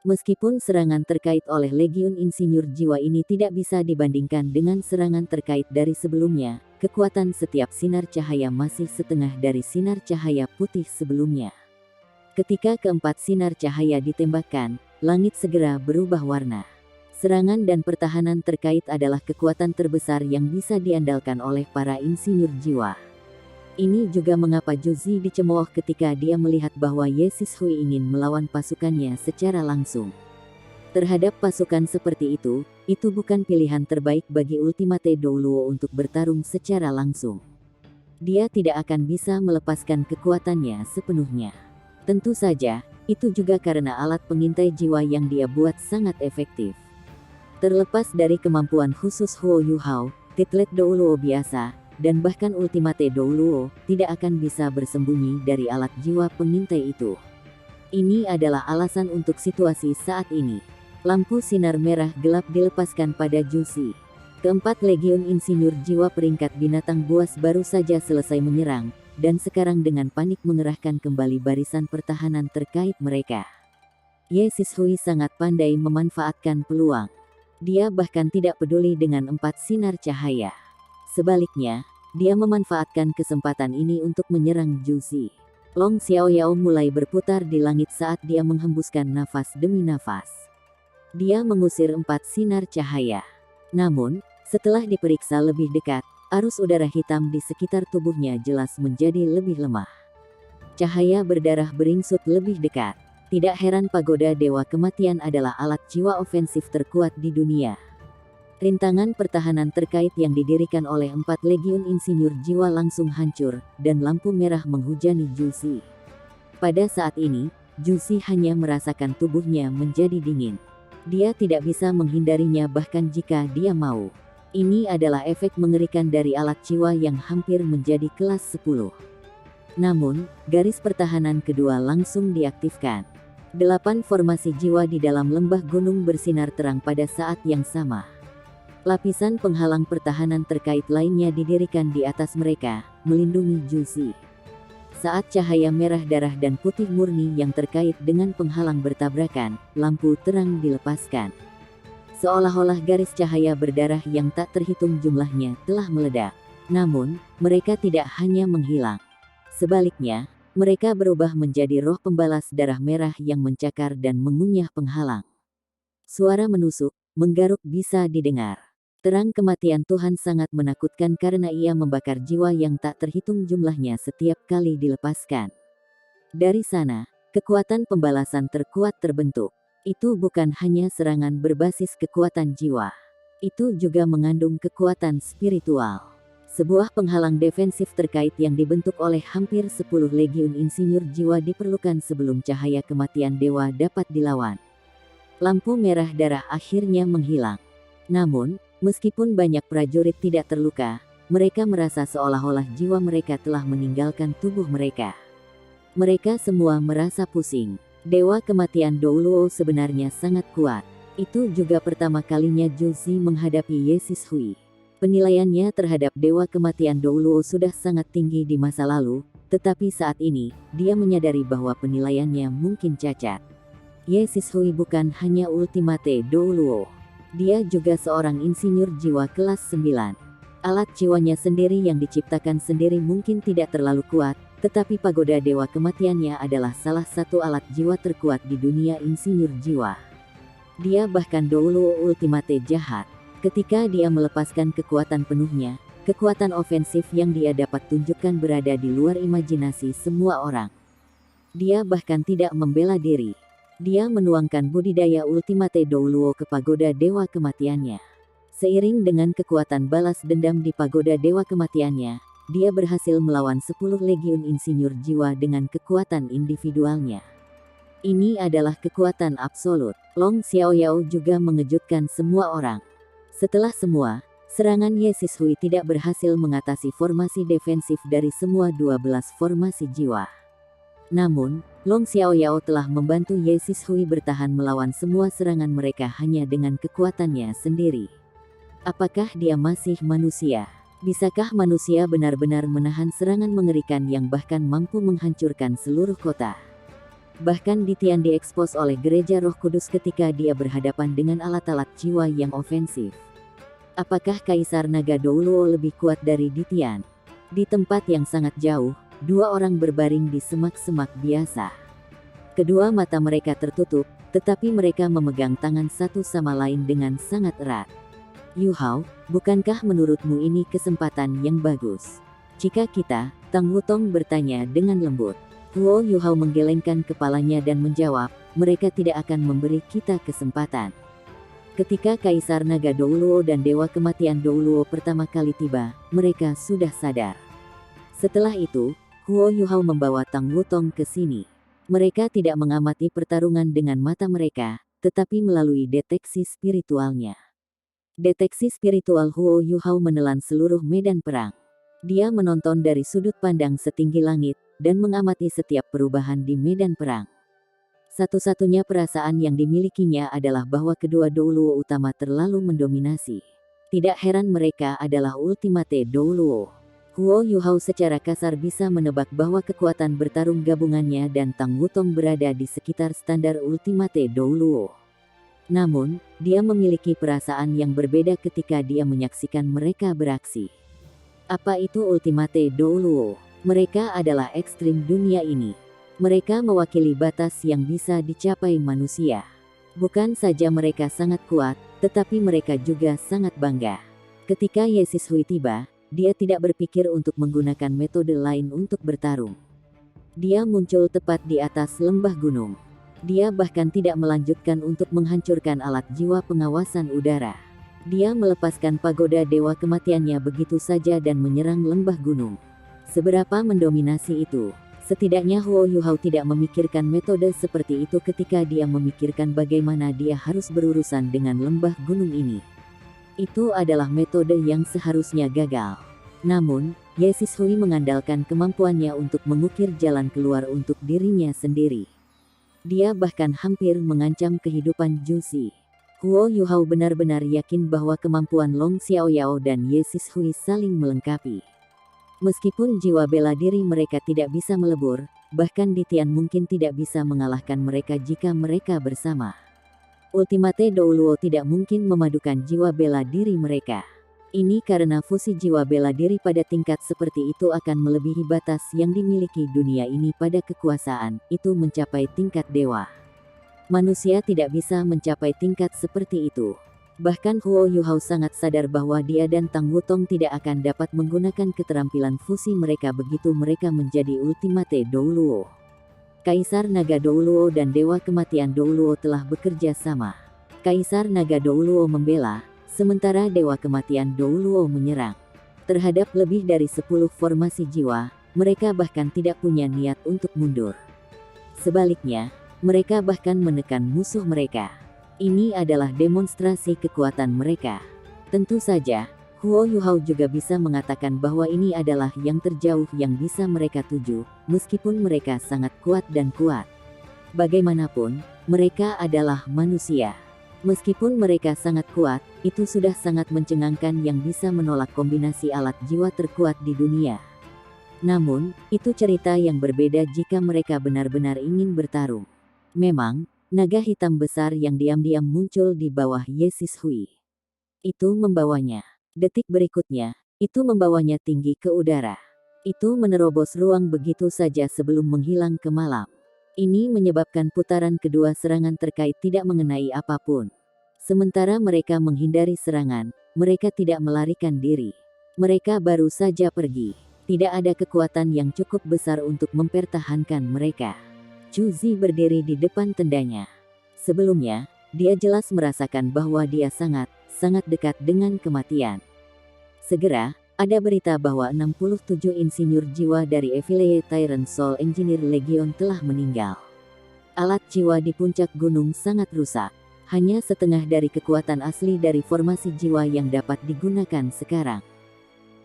Meskipun serangan terkait oleh legiun insinyur jiwa ini tidak bisa dibandingkan dengan serangan terkait dari sebelumnya, kekuatan setiap sinar cahaya masih setengah dari sinar cahaya putih sebelumnya. Ketika keempat sinar cahaya ditembakkan, langit segera berubah warna. Serangan dan pertahanan terkait adalah kekuatan terbesar yang bisa diandalkan oleh para insinyur jiwa. Ini juga mengapa Juzi dicemooh ketika dia melihat bahwa Ye Sishui ingin melawan pasukannya secara langsung. Terhadap pasukan seperti itu bukan pilihan terbaik bagi Ultimate Douluo untuk bertarung secara langsung. Dia tidak akan bisa melepaskan kekuatannya sepenuhnya. Tentu saja, itu juga karena alat pengintai jiwa yang dia buat sangat efektif. Terlepas dari kemampuan khusus Huo Yuhao, Titlet Douluo biasa, dan bahkan Ultimate Douluo, tidak akan bisa bersembunyi dari alat jiwa pengintai itu. Ini adalah alasan untuk situasi saat ini. Lampu sinar merah gelap dilepaskan pada Juzi. Keempat legiun insinyur jiwa peringkat binatang buas baru saja selesai menyerang, dan sekarang dengan panik mengerahkan kembali barisan pertahanan terkait mereka. Ye Sishui sangat pandai memanfaatkan peluang. Dia bahkan tidak peduli dengan 4 sinar cahaya. Sebaliknya, dia memanfaatkan kesempatan ini untuk menyerang Juzi. Long Xiaoyao mulai berputar di langit saat dia menghembuskan nafas demi nafas. Dia mengusir 4 sinar cahaya. Namun, setelah diperiksa lebih dekat, arus udara hitam di sekitar tubuhnya jelas menjadi lebih lemah. Cahaya berdarah beringsut lebih dekat. Tidak heran pagoda Dewa Kematian adalah alat jiwa ofensif terkuat di dunia. Rintangan pertahanan terkait yang didirikan oleh 4 legiun insinyur jiwa langsung hancur, dan lampu merah menghujani Juzi. Pada saat ini, Juzi hanya merasakan tubuhnya menjadi dingin. Dia tidak bisa menghindarinya bahkan jika dia mau. Ini adalah efek mengerikan dari alat jiwa yang hampir menjadi kelas 10. Namun, garis pertahanan kedua langsung diaktifkan. 8 formasi jiwa di dalam lembah gunung bersinar terang pada saat yang sama. Lapisan penghalang pertahanan terkait lainnya didirikan di atas mereka, melindungi Juzi. Saat cahaya merah darah dan putih murni yang terkait dengan penghalang bertabrakan, lampu terang dilepaskan. Seolah-olah garis cahaya berdarah yang tak terhitung jumlahnya telah meledak. Namun, mereka tidak hanya menghilang. Sebaliknya, mereka berubah menjadi roh pembalas darah merah yang mencakar dan mengunyah penghalang. Suara menusuk, menggaruk bisa didengar. Terang kematian Tuhan sangat menakutkan karena ia membakar jiwa yang tak terhitung jumlahnya setiap kali dilepaskan. Dari sana, kekuatan pembalasan terkuat terbentuk. Itu bukan hanya serangan berbasis kekuatan jiwa. Itu juga mengandung kekuatan spiritual. Sebuah penghalang defensif terkait yang dibentuk oleh hampir 10 legiun insinyur jiwa diperlukan sebelum cahaya kematian dewa dapat dilawan. Lampu merah darah akhirnya menghilang. Namun, meskipun banyak prajurit tidak terluka, mereka merasa seolah-olah jiwa mereka telah meninggalkan tubuh mereka. Mereka semua merasa pusing. Dewa kematian Douluo sebenarnya sangat kuat. Itu juga pertama kalinya Juzi menghadapi Ye Sishui. Penilaiannya terhadap Dewa Kematian Douluo sudah sangat tinggi di masa lalu, tetapi saat ini, dia menyadari bahwa penilaiannya mungkin cacat. Ye Sishui bukan hanya Ultimate Douluo. Dia juga seorang insinyur jiwa kelas 9. Alat jiwanya sendiri yang diciptakan sendiri mungkin tidak terlalu kuat, tetapi pagoda Dewa Kematiannya adalah salah satu alat jiwa terkuat di dunia insinyur jiwa. Dia bahkan Douluo Ultimate jahat. Ketika dia melepaskan kekuatan penuhnya, kekuatan ofensif yang dia dapat tunjukkan berada di luar imajinasi semua orang. Dia bahkan tidak membela diri. Dia menuangkan budidaya Ultimate Douluo ke pagoda Dewa Kematiannya. Seiring dengan kekuatan balas dendam di pagoda Dewa Kematiannya, dia berhasil melawan 10 legiun insinyur jiwa dengan kekuatan individualnya. Ini adalah kekuatan absolut. Long Xiaoyao juga mengejutkan semua orang. Setelah semua, serangan Ye Sishui tidak berhasil mengatasi formasi defensif dari semua 12 formasi jiwa. Namun, Long Xiaoyao telah membantu Ye Sishui bertahan melawan semua serangan mereka hanya dengan kekuatannya sendiri. Apakah dia masih manusia? Bisakah manusia benar-benar menahan serangan mengerikan yang bahkan mampu menghancurkan seluruh kota? Bahkan Ditian diekspos oleh Gereja Roh Kudus ketika dia berhadapan dengan alat-alat jiwa yang ofensif. Apakah Kaisar Naga Douluo lebih kuat dari Ditian? Di tempat yang sangat jauh, dua orang berbaring di semak-semak biasa. Kedua mata mereka tertutup, tetapi mereka memegang tangan satu sama lain dengan sangat erat. Yu Hao, bukankah menurutmu ini kesempatan yang bagus? Jika kita, Tang Wutong bertanya dengan lembut. Huo Yu Hao menggelengkan kepalanya dan menjawab, mereka tidak akan memberi kita kesempatan. Ketika Kaisar Naga Douluo dan Dewa Kematian Douluo pertama kali tiba, mereka sudah sadar. Setelah itu, Huo Yu Hao membawa Tang Wutong ke sini. Mereka tidak mengamati pertarungan dengan mata mereka, tetapi melalui deteksi spiritualnya. Deteksi spiritual Huo Yu Hao menelan seluruh medan perang. Dia menonton dari sudut pandang setinggi langit, dan mengamati setiap perubahan di medan perang. Satu-satunya perasaan yang dimilikinya adalah bahwa kedua Douluo utama terlalu mendominasi. Tidak heran mereka adalah Ultimate Douluo. Huo Yu Hao secara kasar bisa menebak bahwa kekuatan bertarung gabungannya dan Tang Wutong berada di sekitar standar Ultimate Douluo. Namun, dia memiliki perasaan yang berbeda ketika dia menyaksikan mereka beraksi. Apa itu Ultimate Douluo? Mereka adalah ekstrim dunia ini. Mereka mewakili batas yang bisa dicapai manusia. Bukan saja mereka sangat kuat, tetapi mereka juga sangat bangga. Ketika Ye Sishui tiba, dia tidak berpikir untuk menggunakan metode lain untuk bertarung. Dia muncul tepat di atas lembah gunung. Dia bahkan tidak melanjutkan untuk menghancurkan alat jiwa pengawasan udara. Dia melepaskan pagoda Dewa Kematiannya begitu saja dan menyerang lembah gunung. Seberapa mendominasi itu? Setidaknya Huo Yu Hao tidak memikirkan metode seperti itu ketika dia memikirkan bagaimana dia harus berurusan dengan lembah gunung ini. Itu adalah metode yang seharusnya gagal. Namun, Ye Sishui mengandalkan kemampuannya untuk mengukir jalan keluar untuk dirinya sendiri. Dia bahkan hampir mengancam kehidupan Juzi. Huo Yu Hao benar-benar yakin bahwa kemampuan Long Xiaoyao dan Ye Sishui saling melengkapi. Meskipun jiwa bela diri mereka tidak bisa melebur, bahkan Ditian mungkin tidak bisa mengalahkan mereka jika mereka bersama. Ultimate Douluo tidak mungkin memadukan jiwa bela diri mereka. Ini karena fusi jiwa bela diri pada tingkat seperti itu akan melebihi batas yang dimiliki dunia ini pada kekuasaan, itu mencapai tingkat dewa. Manusia tidak bisa mencapai tingkat seperti itu. Bahkan Huo Yuhao sangat sadar bahwa dia dan Tang Wutong tidak akan dapat menggunakan keterampilan fusi mereka begitu mereka menjadi Ultimate Douluo. Kaisar Naga Douluo dan Dewa Kematian Douluo telah bekerja sama. Kaisar Naga Douluo membela, sementara Dewa Kematian Douluo menyerang. Terhadap lebih dari 10 formasi jiwa, mereka bahkan tidak punya niat untuk mundur. Sebaliknya, mereka bahkan menekan musuh mereka. Ini adalah demonstrasi kekuatan mereka. Tentu saja, Huo Yuhao juga bisa mengatakan bahwa ini adalah yang terjauh yang bisa mereka tuju, meskipun mereka sangat kuat dan kuat. Bagaimanapun, mereka adalah manusia. Meskipun mereka sangat kuat, itu sudah sangat mencengangkan yang bisa menolak kombinasi alat jiwa terkuat di dunia. Namun, itu cerita yang berbeda jika mereka benar-benar ingin bertarung. Memang, naga hitam besar yang diam-diam muncul di bawah Ye Sishui. Itu membawanya. Detik berikutnya, itu membawanya tinggi ke udara. Itu menerobos ruang begitu saja sebelum menghilang ke malam. Ini menyebabkan putaran kedua serangan terkait tidak mengenai apapun. Sementara mereka menghindari serangan, mereka tidak melarikan diri. Mereka baru saja pergi. Tidak ada kekuatan yang cukup besar untuk mempertahankan mereka. Chu Zi berdiri di depan tendanya. Sebelumnya, dia jelas merasakan bahwa dia sangat dekat dengan kematian. Segera, ada berita bahwa 67 insinyur jiwa dari Affiliate Tyrant Soul Engineer Legion telah meninggal. Alat jiwa di puncak gunung sangat rusak. Hanya setengah dari kekuatan asli dari formasi jiwa yang dapat digunakan sekarang.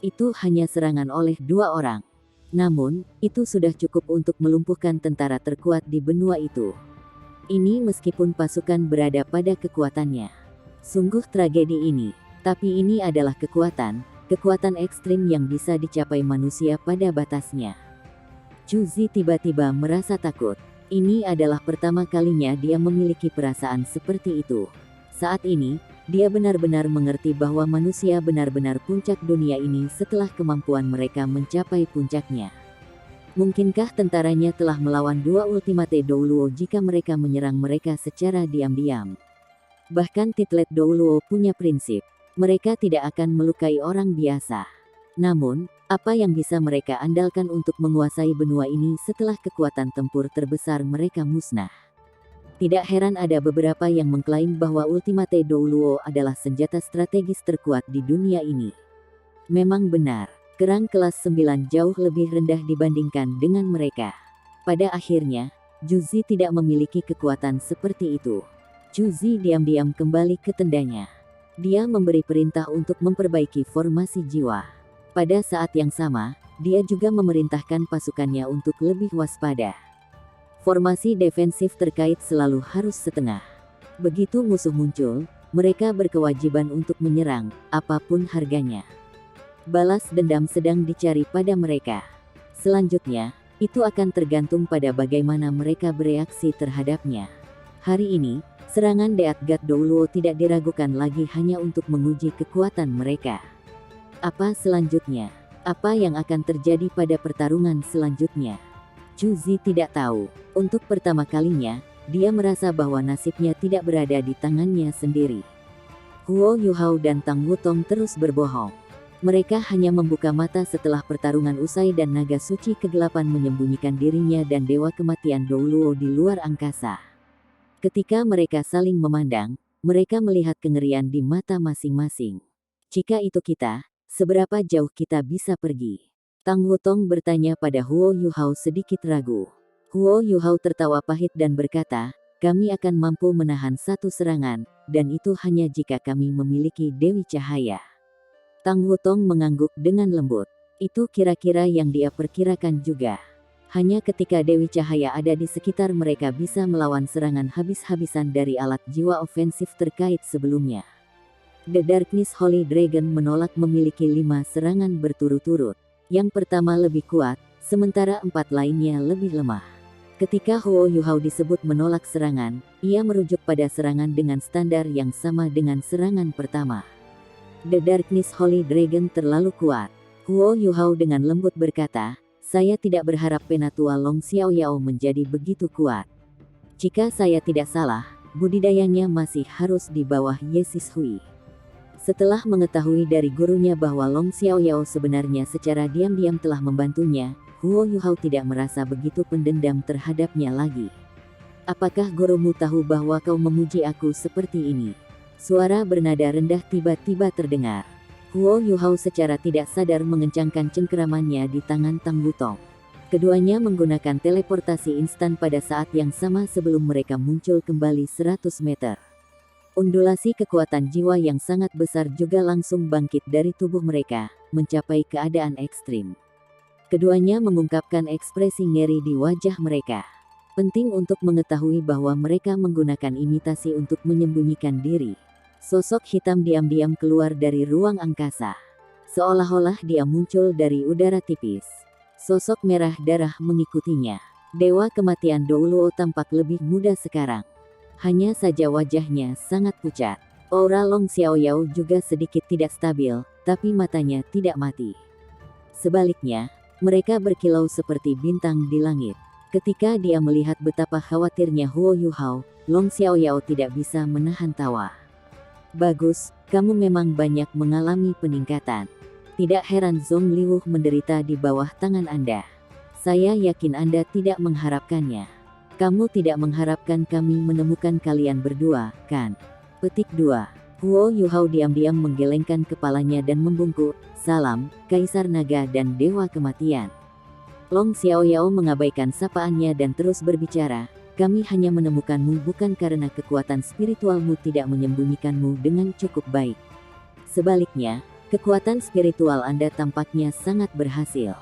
Itu hanya serangan oleh 2 orang. Namun, itu sudah cukup untuk melumpuhkan tentara terkuat di benua itu. Ini meskipun pasukan berada pada kekuatannya. Sungguh tragedi ini. Tapi ini adalah kekuatan ekstrim yang bisa dicapai manusia pada batasnya. Chu Zi tiba-tiba merasa takut. Ini adalah pertama kalinya dia memiliki perasaan seperti itu. Saat ini, dia benar-benar mengerti bahwa manusia benar-benar puncak dunia ini setelah kemampuan mereka mencapai puncaknya. Mungkinkah tentaranya telah melawan 2 Ultimate Douluo jika mereka menyerang mereka secara diam-diam? Bahkan Titlet Douluo punya prinsip. Mereka tidak akan melukai orang biasa. Namun, apa yang bisa mereka andalkan untuk menguasai benua ini setelah kekuatan tempur terbesar mereka musnah? Tidak heran ada beberapa yang mengklaim bahwa Ultimate Douluo adalah senjata strategis terkuat di dunia ini. Memang benar, kerang kelas 9 jauh lebih rendah dibandingkan dengan mereka. Pada akhirnya, Chu Zi tidak memiliki kekuatan seperti itu. Chu Zi diam-diam kembali ke tendanya. Dia memberi perintah untuk memperbaiki formasi jiwa. Pada saat yang sama, dia juga memerintahkan pasukannya untuk lebih waspada. Formasi defensif terkait selalu harus setengah. Begitu musuh muncul, mereka berkewajiban untuk menyerang, apapun harganya. Balas dendam sedang dicari pada mereka. Selanjutnya, itu akan tergantung pada bagaimana mereka bereaksi terhadapnya. Hari ini, serangan Deatgat Douluo tidak diragukan lagi hanya untuk menguji kekuatan mereka. Apa selanjutnya? Apa yang akan terjadi pada pertarungan selanjutnya? Chu Zi tidak tahu. Untuk pertama kalinya, dia merasa bahwa nasibnya tidak berada di tangannya sendiri. Huo Yuhao dan Tang Wutong terus berbohong. Mereka hanya membuka mata setelah pertarungan usai dan naga suci kegelapan menyembunyikan dirinya dan Dewa Kematian Douluo di luar angkasa. Ketika mereka saling memandang, mereka melihat kengerian di mata masing-masing. Jika itu kita, seberapa jauh kita bisa pergi? Tang Wutong bertanya pada Huo Yuhao sedikit ragu. Huo Yuhao tertawa pahit dan berkata, kami akan mampu menahan satu serangan, dan itu hanya jika kami memiliki Dewi Cahaya. Tang Wutong mengangguk dengan lembut. Itu kira-kira yang dia perkirakan juga. Hanya ketika Dewi Cahaya ada di sekitar mereka bisa melawan serangan habis-habisan dari alat jiwa ofensif terkait sebelumnya. The Darkness Holy Dragon menolak memiliki 5 serangan berturut-turut. Yang pertama lebih kuat, sementara 4 lainnya lebih lemah. Ketika Huo Yuhao disebut menolak serangan, ia merujuk pada serangan dengan standar yang sama dengan serangan pertama. The Darkness Holy Dragon terlalu kuat. Huo Yuhao dengan lembut berkata, saya tidak berharap penatua Long Xiaoyao menjadi begitu kuat. Jika saya tidak salah, budidayanya masih harus di bawah Ye Sishui. Setelah mengetahui dari gurunya bahwa Long Xiaoyao sebenarnya secara diam-diam telah membantunya, Huo Yuhao tidak merasa begitu pendendam terhadapnya lagi. Apakah gurumu tahu bahwa kau memuji aku seperti ini? Suara bernada rendah tiba-tiba terdengar. Huo Yuhao secara tidak sadar mengencangkan cengkeramannya di tangan Tang Wutong. Keduanya menggunakan teleportasi instan pada saat yang sama sebelum mereka muncul kembali 100 meter. Undulasi kekuatan jiwa yang sangat besar juga langsung bangkit dari tubuh mereka, mencapai keadaan ekstrim. Keduanya mengungkapkan ekspresi ngeri di wajah mereka. Penting untuk mengetahui bahwa mereka menggunakan imitasi untuk menyembunyikan diri. Sosok hitam diam-diam keluar dari ruang angkasa. Seolah-olah dia muncul dari udara tipis. Sosok merah darah mengikutinya. Dewa kematian Douluo tampak lebih muda sekarang. Hanya saja wajahnya sangat pucat. Aura Long Xiaoyao juga sedikit tidak stabil, tapi matanya tidak mati. Sebaliknya, mereka berkilau seperti bintang di langit. Ketika dia melihat betapa khawatirnya Huo Yuhao, Long Xiaoyao tidak bisa menahan tawa. Bagus, kamu memang banyak mengalami peningkatan. Tidak heran Zhong Liwu menderita di bawah tangan Anda. Saya yakin Anda tidak mengharapkannya. Kamu tidak mengharapkan kami menemukan kalian berdua, kan? Petik 2. Huo Yuhao diam-diam menggelengkan kepalanya dan membungkuk, salam, Kaisar Naga dan Dewa Kematian. Long Xiaoyao mengabaikan sapaannya dan terus berbicara, kami hanya menemukanmu bukan karena kekuatan spiritualmu tidak menyembunyikanmu dengan cukup baik. Sebaliknya, kekuatan spiritual Anda tampaknya sangat berhasil.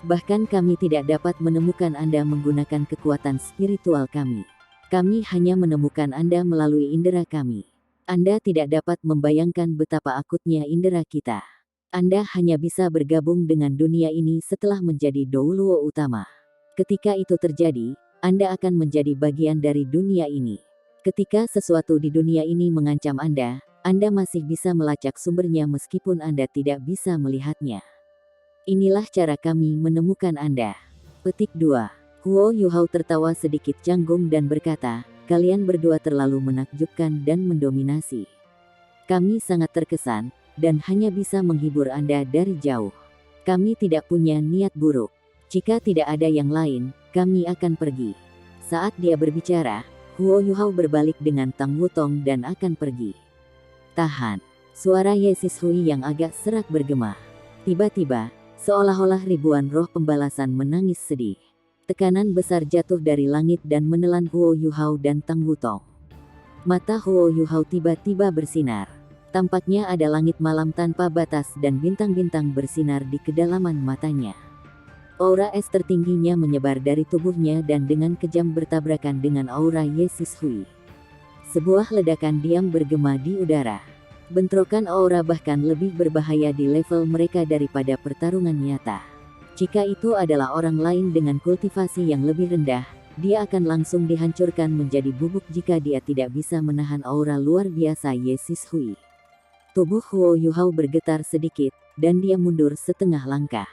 Bahkan kami tidak dapat menemukan Anda menggunakan kekuatan spiritual kami. Kami hanya menemukan Anda melalui indera kami. Anda tidak dapat membayangkan betapa akutnya indera kita. Anda hanya bisa bergabung dengan dunia ini setelah menjadi Douluo utama. Ketika itu terjadi, Anda akan menjadi bagian dari dunia ini. Ketika sesuatu di dunia ini mengancam Anda masih bisa melacak sumbernya meskipun Anda tidak bisa melihatnya. Inilah cara kami menemukan Anda. Petik 2. Huo Yuhao tertawa sedikit canggung dan berkata, kalian berdua terlalu menakjubkan dan mendominasi. Kami sangat terkesan, dan hanya bisa menghibur Anda dari jauh. Kami tidak punya niat buruk. Jika tidak ada yang lain, kami akan pergi. Saat dia berbicara, Huo Yuhao berbalik dengan Tang Wutong dan akan pergi. Tahan. Suara Ye Sishui yang agak serak bergema. Tiba-tiba, seolah-olah ribuan roh pembalasan menangis sedih. Tekanan besar jatuh dari langit dan menelan Huo Yuhao dan Tang Wutong. Mata Huo Yuhao tiba-tiba bersinar. Tampaknya ada langit malam tanpa batas dan bintang-bintang bersinar di kedalaman matanya. Aura es tertingginya menyebar dari tubuhnya dan dengan kejam bertabrakan dengan aura Ye Sishui. Sebuah ledakan diam bergema di udara. Bentrokan aura bahkan lebih berbahaya di level mereka daripada pertarungan nyata. Jika itu adalah orang lain dengan kultivasi yang lebih rendah, dia akan langsung dihancurkan menjadi bubuk jika dia tidak bisa menahan aura luar biasa Ye Sishui. Tubuh Huo Yuhao bergetar sedikit, dan dia mundur setengah langkah.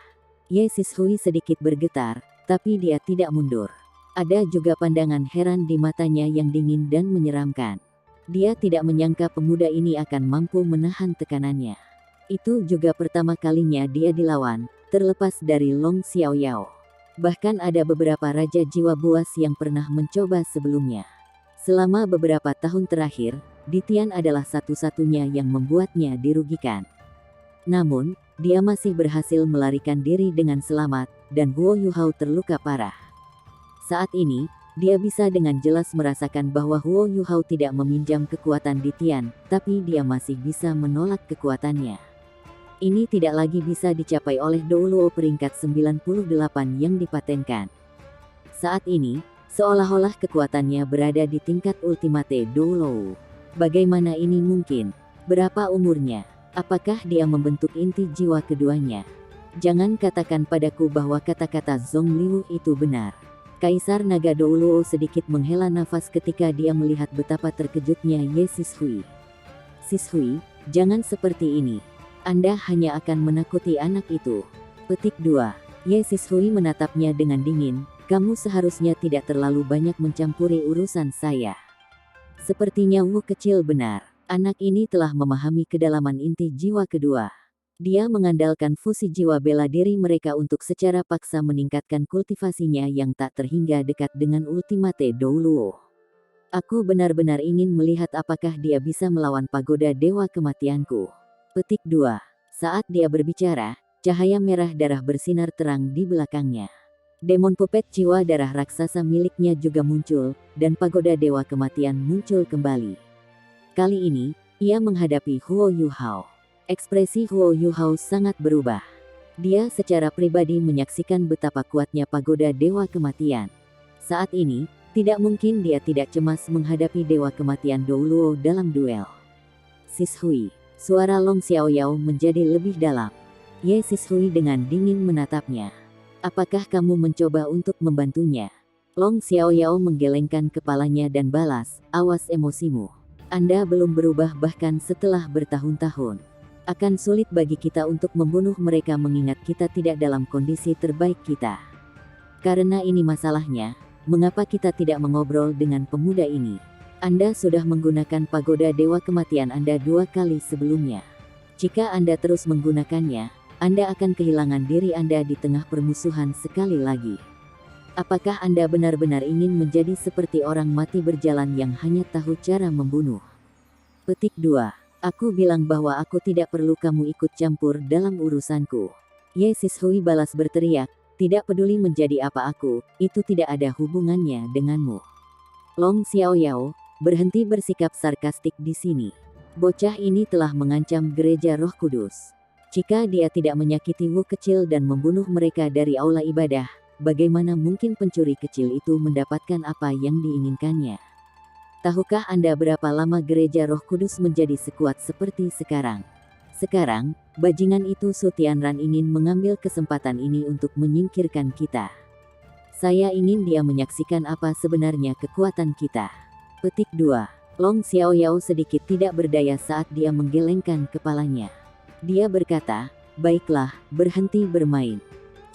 Ye Sishui sedikit bergetar, tapi dia tidak mundur. Ada juga pandangan heran di matanya yang dingin dan menyeramkan. Dia tidak menyangka pemuda ini akan mampu menahan tekanannya. Itu juga pertama kalinya dia dilawan, terlepas dari Long Xiaoyao. Bahkan ada beberapa raja jiwa buas yang pernah mencoba sebelumnya. Selama beberapa tahun terakhir, Ditian adalah satu-satunya yang membuatnya dirugikan. Namun, dia masih berhasil melarikan diri dengan selamat, dan Huo Yuhao terluka parah. Saat ini, dia bisa dengan jelas merasakan bahwa Huo Yuhao tidak meminjam kekuatan Ditian, tapi dia masih bisa menolak kekuatannya. Ini tidak lagi bisa dicapai oleh Douluo peringkat 98 yang dipatenkan. Saat ini, seolah-olah kekuatannya berada di tingkat ultimate Douluo. Bagaimana ini mungkin? Berapa umurnya? Apakah dia membentuk inti jiwa keduanya? Jangan katakan padaku bahwa kata-kata Zhong Liwu itu benar. Kaisar Naga Douluo sedikit menghela nafas ketika dia melihat betapa terkejutnya Ye Sishui. Sishui, jangan seperti ini. Anda hanya akan menakuti anak itu. Petik 2. Ye Sishui menatapnya dengan dingin, kamu seharusnya tidak terlalu banyak mencampuri urusan saya. Sepertinya Wu kecil benar. Anak ini telah memahami kedalaman inti jiwa kedua. Dia mengandalkan fusi jiwa bela diri mereka untuk secara paksa meningkatkan kultivasinya yang tak terhingga dekat dengan Ultimate Douluo. Aku benar-benar ingin melihat apakah dia bisa melawan pagoda dewa kematianku. Petik 2. Saat dia berbicara, cahaya merah darah bersinar terang di belakangnya. Demon pupet jiwa darah raksasa miliknya juga muncul, dan pagoda dewa kematian muncul kembali. Kali ini, ia menghadapi Huo Yuhao. Ekspresi Huo Yuhao sangat berubah. Dia secara pribadi menyaksikan betapa kuatnya pagoda dewa kematian. Saat ini, tidak mungkin dia tidak cemas menghadapi dewa kematian Douluo dalam duel. Sishui. Suara Long Xiaoyao menjadi lebih dalam. Ye Sishui dengan dingin menatapnya. Apakah kamu mencoba untuk membantunya? Long Xiaoyao menggelengkan kepalanya dan balas, awas emosimu. Anda belum berubah bahkan setelah bertahun-tahun. Akan sulit bagi kita untuk membunuh mereka mengingat kita tidak dalam kondisi terbaik kita. Karena ini masalahnya, mengapa kita tidak mengobrol dengan pemuda ini? Anda sudah menggunakan pagoda dewa kematian Anda 2 kali sebelumnya. Jika Anda terus menggunakannya, Anda akan kehilangan diri Anda di tengah permusuhan sekali lagi. Apakah Anda benar-benar ingin menjadi seperti orang mati berjalan yang hanya tahu cara membunuh? Petik 2. Aku bilang bahwa aku tidak perlu kamu ikut campur dalam urusanku. Ye Sishui balas berteriak, tidak peduli menjadi apa aku, itu tidak ada hubungannya denganmu. Long Xiaoyao, berhenti bersikap sarkastik di sini. Bocah ini telah mengancam gereja Roh Kudus. Jika dia tidak menyakiti Wu kecil dan membunuh mereka dari aula ibadah, bagaimana mungkin pencuri kecil itu mendapatkan apa yang diinginkannya? Tahukah Anda berapa lama gereja Roh Kudus menjadi sekuat seperti sekarang? Sekarang, bajingan itu Su Tianran ingin mengambil kesempatan ini untuk menyingkirkan kita. Saya ingin dia menyaksikan apa sebenarnya kekuatan kita. Petik 2. Long Xiaoyao sedikit tidak berdaya saat dia menggelengkan kepalanya. Dia berkata, baiklah, berhenti bermain.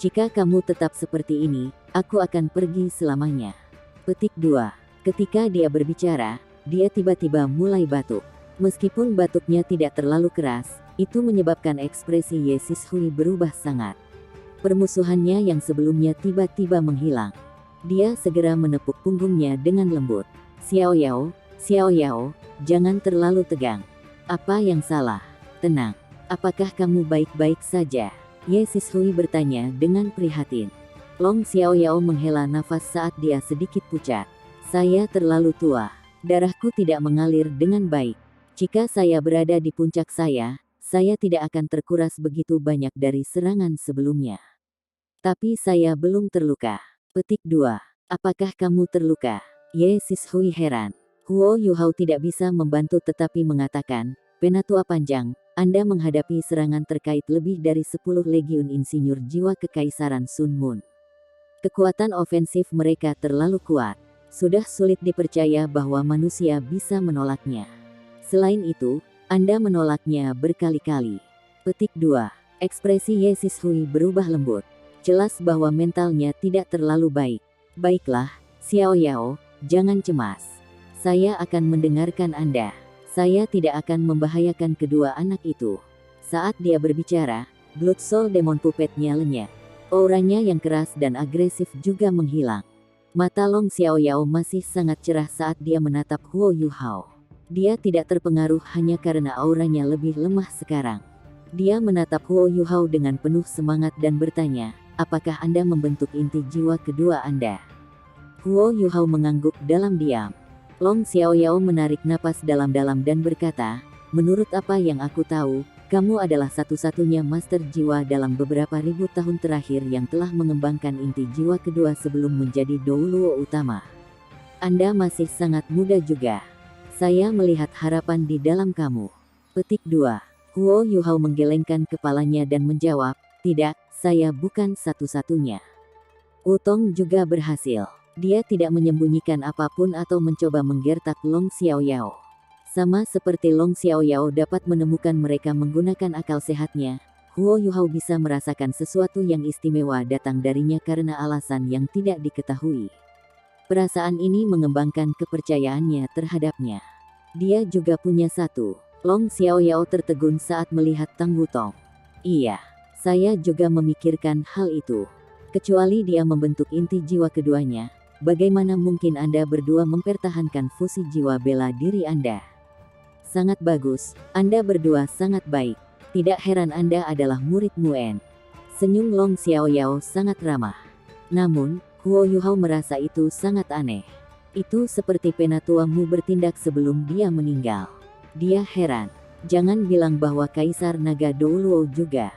Jika kamu tetap seperti ini, aku akan pergi selamanya. Petik 2. Ketika dia berbicara, dia tiba-tiba mulai batuk. Meskipun batuknya tidak terlalu keras, itu menyebabkan ekspresi Ye Sishui berubah sangat. Permusuhannya yang sebelumnya tiba-tiba menghilang. Dia segera menepuk punggungnya dengan lembut. Xiaoyao, Xiaoyao, jangan terlalu tegang. Apa yang salah? Tenang. Apakah kamu baik-baik saja? Ye Sishui bertanya dengan prihatin. Long Xiaoyao menghela nafas saat dia sedikit pucat. Saya terlalu tua. Darahku tidak mengalir dengan baik. Jika saya berada di puncak saya tidak akan terkuras begitu banyak dari serangan sebelumnya. Tapi saya belum terluka. Petik 2. Apakah kamu terluka? Ye Sishui heran. Huo Yuhao tidak bisa membantu tetapi mengatakan, Penatua Panjang, Anda menghadapi serangan terkait lebih dari 10 legiun insinyur jiwa kekaisaran Sun Moon. Kekuatan ofensif mereka terlalu kuat. Sudah sulit dipercaya bahwa manusia bisa menolaknya. Selain itu, Anda menolaknya berkali-kali. Petik 2. Ekspresi Ye Sishui berubah lembut. Jelas bahwa mentalnya tidak terlalu baik. Baiklah, Xiaoyao, jangan cemas. Saya akan mendengarkan Anda. Saya tidak akan membahayakan kedua anak itu. Saat dia berbicara, Blood Soul Demon Puppetnya lenyap. Auranya yang keras dan agresif juga menghilang. Mata Long Xiaoyao masih sangat cerah saat dia menatap Huo Yuhao. Dia tidak terpengaruh hanya karena auranya lebih lemah sekarang. Dia menatap Huo Yuhao dengan penuh semangat dan bertanya, apakah Anda membentuk inti jiwa kedua Anda? Huo Yuhao mengangguk dalam diam. Long Xiaoyao menarik napas dalam-dalam dan berkata, menurut apa yang aku tahu, kamu adalah satu-satunya master jiwa dalam beberapa ribu tahun terakhir yang telah mengembangkan inti jiwa kedua sebelum menjadi Douluo utama. Anda masih sangat muda juga. Saya melihat harapan di dalam kamu. Petik 2. Huo Yuhao menggelengkan kepalanya dan menjawab, tidak, saya bukan satu-satunya. Wutong juga berhasil. Dia tidak menyembunyikan apapun atau mencoba menggertak Long Xiaoyao. Sama seperti Long Xiaoyao dapat menemukan mereka menggunakan akal sehatnya, Huo Yuhao bisa merasakan sesuatu yang istimewa datang darinya karena alasan yang tidak diketahui. Perasaan ini mengembangkan kepercayaannya terhadapnya. Dia juga punya satu. Long Xiaoyao tertegun saat melihat Tang Wutong. Iya, saya juga memikirkan hal itu. Kecuali dia membentuk inti jiwa keduanya, bagaimana mungkin Anda berdua mempertahankan fusi jiwa bela diri Anda? Sangat bagus, Anda berdua sangat baik. Tidak heran Anda adalah murid Muen. Senyum Long Xiaoyao sangat ramah. Namun, Huo Yuhao merasa itu sangat aneh. Itu seperti penatua Mu bertindak sebelum dia meninggal. Dia heran. Jangan bilang bahwa Kaisar Naga Douluo juga.